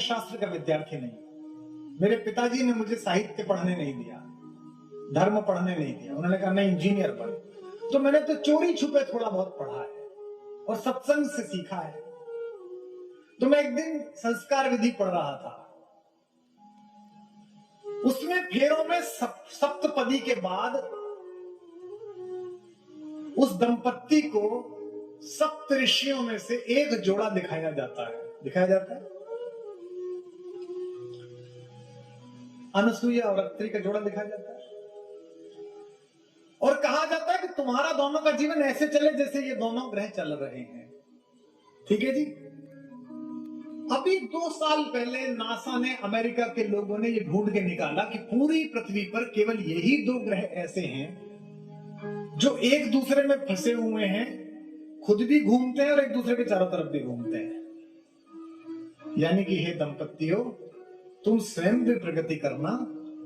शास्त्र का विद्यार्थी नहीं। मेरे पिताजी ने मुझे साहित्य पढ़ने नहीं दिया, धर्म पढ़ने नहीं दिया। उन्होंने कहा नहीं इंजीनियर बन। तो मैंने तो चोरी छुपे थोड़ा बहुत पढ़ा है और सत्संग से सीखा है। तो मैं एक दिन संस्कार विधि पढ़ रहा था, उसमें फेरों में सप्तपदी के बाद उस दंपत्ति को सप्त ऋषियों में से एक जोड़ा दिखाया जाता है। अनुसुईया और अत्रि का जोड़ा दिखाया जाता है और कहा जाता है कि तुम्हारा दोनों का जीवन ऐसे चले जैसे ये दोनों ग्रह चल रहे हैं। ठीक है जी। अभी 2 साल पहले नासा ने, अमेरिका के लोगों ने ये ढूंढ के निकाला कि पूरी पृथ्वी पर केवल यही 2 ग्रह ऐसे हैं जो एक दूसरे में फंसे हुए हैं, खुद भी घूमते हैं और एक दूसरे के चारों तरफ भी घूमते हैं। यानी कि हे दंपतियों, तुम स्वयं भी प्रगति करना,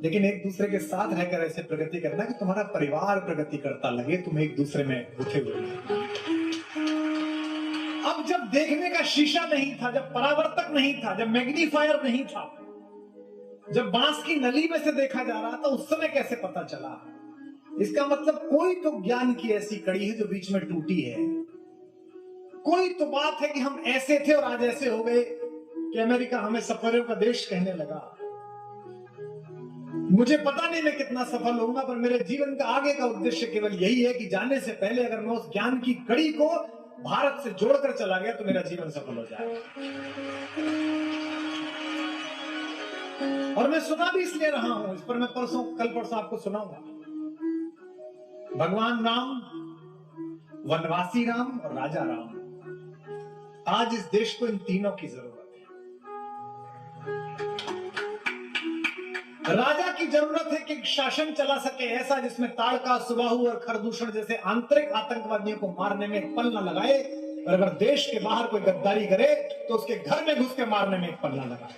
लेकिन एक दूसरे के साथ रहकर ऐसे प्रगति करना कि तुम्हारा परिवार प्रगति करता लगे, तुम एक दूसरे में उठे हुए। अब जब देखने का शीशा नहीं था, जब परावर्तक नहीं था, जब मैग्नीफायर नहीं था, जब बांस की नली में से देखा जा रहा था, उस समय कैसे पता चला? इसका मतलब कोई तो ज्ञान की ऐसी कड़ी है जो बीच में टूटी है। कोई तो बात है कि हम ऐसे थे और आज ऐसे हो गए कि अमेरिका हमें सफरों का देश कहने लगा। मुझे पता नहीं मैं कितना सफल होऊंगा, पर मेरे जीवन का आगे का उद्देश्य केवल यही है कि जाने से पहले अगर मैं उस ज्ञान की कड़ी को भारत से जोड़कर चला गया तो मेरा जीवन सफल हो जाए। और मैं सुना भी इसलिए रहा हूं, इस पर मैं कल परसों आपको सुनाऊंगा। भगवान राम, वनवासी राम और राजा राम, आज इस देश को इन तीनों की जरूरत है। राजा की जरूरत है कि शासन चला सके ऐसा जिसमें ताड़का, सुबाहु और खरदूषण जैसे आंतरिक आतंकवादियों को मारने में एक पल न लगाए, और अगर देश के बाहर कोई गद्दारी करे तो उसके घर में घुस के मारने में एक पल न लगाए।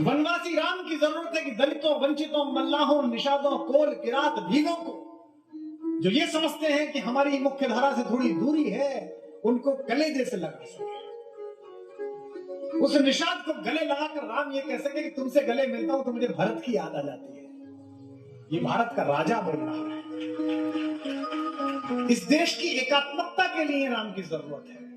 वनवासी राम की जरूरत है कि दलितों, वंचितों, मल्लाहों, निषादों, कोल, किरात, भीलों को, जो ये समझते हैं कि हमारी मुख्य धारा से थोड़ी दूरी है, उनको कलेजे से लगा सके। उस निषाद को गले लगाकर राम ये कह सके कि तुमसे गले मिलता हूं तो मुझे भरत की याद आ जाती है। ये भारत का राजा बोल रहा है। इस देश की एकात्मकता के लिए राम की जरूरत है।